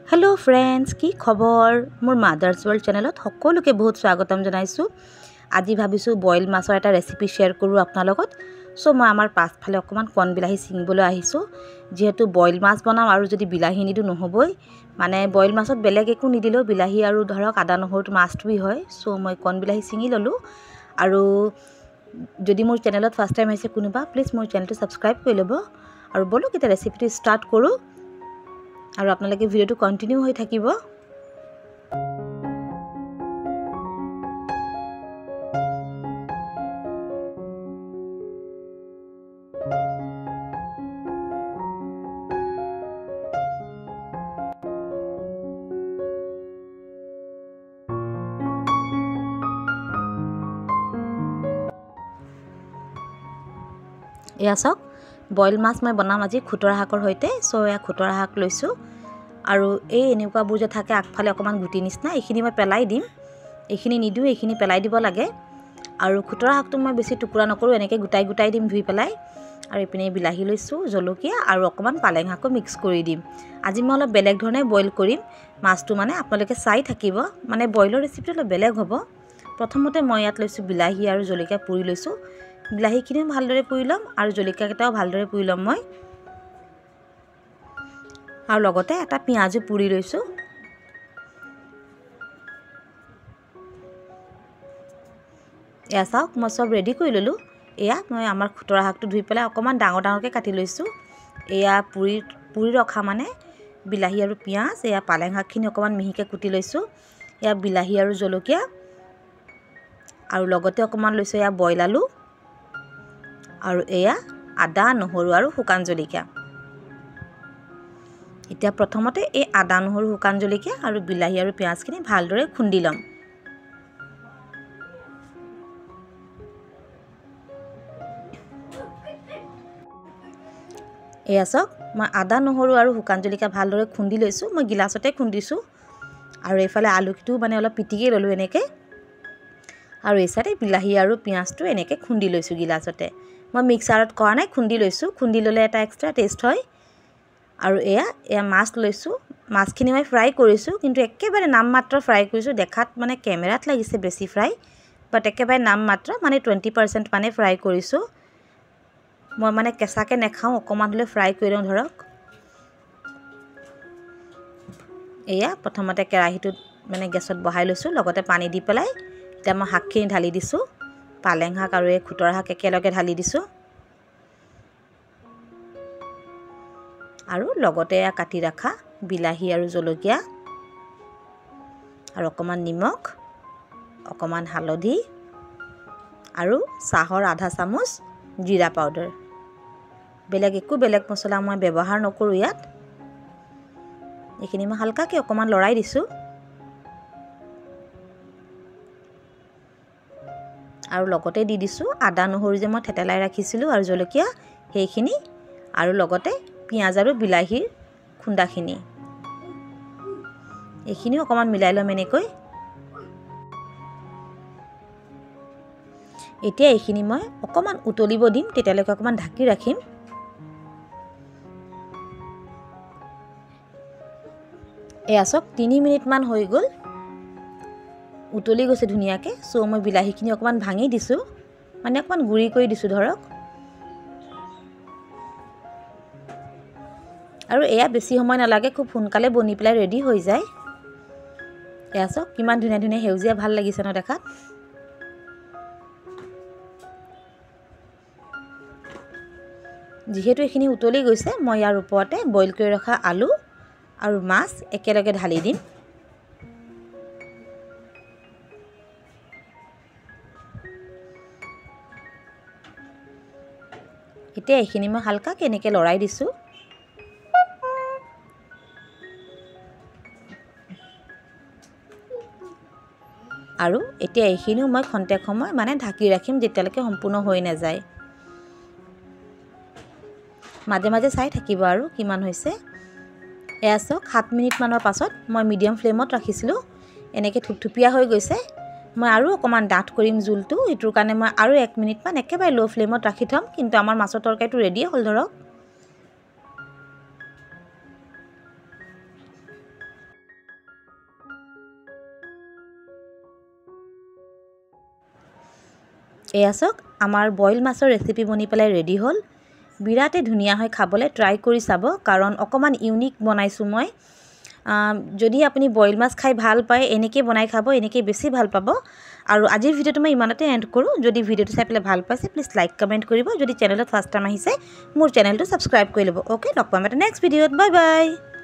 Hello friends की खबर मोर mother's world चैनलत सकलोके बहुत स्वागतम जनाइछु। आज भाविछु बॉइल माछर एटा रेसिपि शेयर करूँ आपनार लगत। सो मैं आमार पाछफाले अकमान कण बिलाही चिंगिबोले आहिछु जेहेतु बॉइल माछ बनाम आरु जदि बिलाही निदु নহबई माने बॉइल माछत बेलेग एकु निदिलेও बिलाही आरु धरक आदा নহरुत माछटुई হয়। सो मैं कण बिलाही चिंगि ललु आरु जदि मोर चैनलत फार्स्ट टाइम आइसे कोनोबा प्लिज मोर चैनलटु सब्सक्राइब करि लब आरु बोलो किता रेसिपिटु स्टार्ट करूँ और आपनालोके भिडिओटु कन्टिन्यू হৈ থাকিব। এয়া চাওক বইল মাছ মই বনাম আজি খুতৰা শাকৰ সৈতে। সো এয়া খুতৰা শাক লৈছোঁ আৰু এই এনেকুৱাবোৰ যে থাকে আগফালে অকমান গুটি নিচিনা এইখিনি মই পেলাই দিম, এইখিনি নিদু এইখিনি পেলাই দিব লাগে। আৰু খুতৰা শাকটো মই বেছি টুকুৰা নকৰোঁ, এনেকৈ গোটাই গোটাই দিম ধুই পেলাই। আৰু ইপিনে বিলাহী লৈছোঁ, জলকীয়া আৰু অকমান পালেং শাকো মিক্স কৰি দিম। আজি মই অলপ বেলেগ ধৰণে বইল কৰিম মাছটো, মানে আপোনালোকে চাই থাকিব, মানে বইলৰ ৰেচিপিটো অলপ বেলেগ হ'ব। প্ৰথমতে মই ইয়াত লৈছোঁ বিলাহী আৰু জলকীয়া পুৰি লৈছোঁ। বিলাহীখিনিও ভালদৰে পুৰি ল'ম আৰু জলকীয়াকেইটাও ভালদৰে পুৰি ল'ম মই। আৰু লগতে এটা পিঁয়াজো পুৰি লৈছোঁ। এয়া চাওক মই সব ৰেডি কৰি ল'লোঁ। এয়া মই আমাৰ খুতৰা শাকটো ধুই পেলাই অকমান ডাঙৰ ডাঙৰকৈ কাটি লৈছোঁ। এয়া পুৰি ৰখা মানে বিলাহী আৰু পিঁয়াজ, এয়া পালেং শাকখিনি অকমান মিহিকৈ কুটি লৈছোঁ। এয়া বিলাহী আৰু জলকীয়া আৰু লগতে অকমান লৈছোঁ এয়া বইল আলু আৰু এয়া আদা নহৰু আৰু শুকান জলকীয়া। এতিয়া প্ৰথমতে এই আদা নহৰু শুকান জলকীয়া আৰু বিলাহী আৰু পিঁয়াজখিনি ভালদৰে খুন্দি ল'ম। এয়া চাওক মই আদা নহৰু আৰু শুকান জলকীয়া ভালদৰে খুন্দি লৈছোঁ। মই গিলাচতে খুন্দিছোঁ আৰু এইফালে আলুটো মানে অলপ পিটিকি ল'লোঁ এনেকৈ। আৰু এই চাইডে বিলাহী আৰু পিঁয়াজটো এনেকৈ খুন্দি লৈছোঁ গিলাচতে। মই মিক্সাৰত কৰা নাই, খুন্দি লৈছোঁ। খুন্দি ল'লে এটা এক্সট্ৰা টেষ্ট হয়। আৰু এয়া মাছ লৈছোঁ। মাছখিনি মই ফ্ৰাই কৰিছোঁ, কিন্তু একেবাৰে নামমাত্ৰ ফ্ৰাই কৰিছোঁ। দেখাত মানে কেমেৰাত লাগিছে বেছি ফ্ৰাই, বাট একেবাৰে নামমাত্ৰ মানে 20% মানে ফ্ৰাই কৰিছোঁ। মই মানে কেঁচাকৈ নেখাওঁ, অকণমান হ'লে ফ্ৰাই কৰি লওঁ ধৰক। এয়া প্ৰথমতে কেৰাহীটোত মানে গেছত বহাই লৈছোঁ, লগতে পানী দি পেলাই এতিয়া মই শাকখিনি ঢালি দিছোঁ। পালেং শাক আৰু এই খুতৰা শাক একেলগে ঢালি দিছোঁ। আৰু লগতে কাটি ৰখা বিলাহী আৰু জলকীয়া আৰু অকমান নিমখ, অকমান হালধি আৰু চাহৰ আধা চামুচ জিৰা পাউডাৰ। বেলেগ মছলা মই ব্যৱহাৰ নকৰোঁ ইয়াত। এইখিনি মই হালকাকৈ অকমান লৰাই দিছোঁ। আৰু লগতে দি দিছোঁ আদা নহৰু যে মই থেতেলাই ৰাখিছিলোঁ আৰু জলকীয়া সেইখিনি, আৰু লগতে পিঁয়াজ আৰু বিলাহীৰ খুন্দাখিনি। এইখিনিও অকমান মিলাই ল'ম এনেকৈ। এতিয়া এইখিনি মই অকমান উতলিব দিম, তেতিয়ালৈকে অকমান ঢাকি ৰাখিম। এয়া চাওক 3 মিনিটমান হৈ গ'ল, উতলি গৈছে ধুনীয়াকৈ। সো মই বিলাহীখিনি অকমান ভাঙি দিছোঁ, মানে অকমান গুড়ি কৰি দিছোঁ ধৰক। আৰু এয়া বেছি সময় নালাগে, খুব সোনকালে বনি পেলাই ৰেডি হৈ যায়। এয়া চাওক কিমান ধুনীয়া ধুনীয়া সেউজীয়া ভাল লাগিছে ন দেখাত। যিহেতু এইখিনি উতলি গৈছে, মই ইয়াৰ ওপৰতে বইল কৰি ৰখা আলু আৰু মাছ একেলগে ঢালি দিম। এতিয়া এইখিনি মই হালকাকৈ এনেকৈ লৰাই দিছোঁ। আৰু এতিয়া এইখিনিও মই খন্তেক সময় মানে ঢাকি ৰাখিম, যেতিয়ালৈকে সম্পূৰ্ণ হৈ নাযায়। মাজে মাজে চাই থাকিব আৰু কিমান হৈছে। এয়া চাওক 7 মিনিটমানৰ পাছত মই মিডিয়াম ফ্লেমত ৰাখিছিলোঁ, এনেকৈ থুপথুপীয়া হৈ গৈছে। মই আৰু অকমান ডাঠ কৰিম জোলটো, এইটোৰ কাৰণে মই আৰু 1 মিনিটমান একেবাৰে লো ফ্লেমত ৰাখি থ'ম। কিন্তু আমাৰ মাছৰ তৰকাৰীটো ৰেডিয়ে হ'ল ধৰক। এয়া চাওক আমাৰ বইল মাছৰ ৰেচিপি বনি পেলাই ৰেডি হ'ল বিৰাটে ধুনীয়া হয় খাবলৈ ট্ৰাই কৰি চাব কাৰণ অকণমান ইউনিক বনাইছোঁ মই যদি আপুনি বইল মাছ খাই ভাল পায় এনেকৈ বনাই খাব এনেকৈ বেছি ভাল পাব আৰু আজিৰ ভিডিঅ'টো মই ইমানতে এণ্ড কৰোঁ যদি ভিডিঅ'টো চাই পেলাই ভাল পাইছে প্লিজ লাইক কমেণ্ট কৰিব যদি চেনেলত ফাৰ্ষ্ট টাইম আহিছে মোৰ চেনেলটো ছাবস্ক্ৰাইব কৰি ল'ব অ'কে লগ পাম এটা নেক্সট ভিডিঅ'ত বাই বাই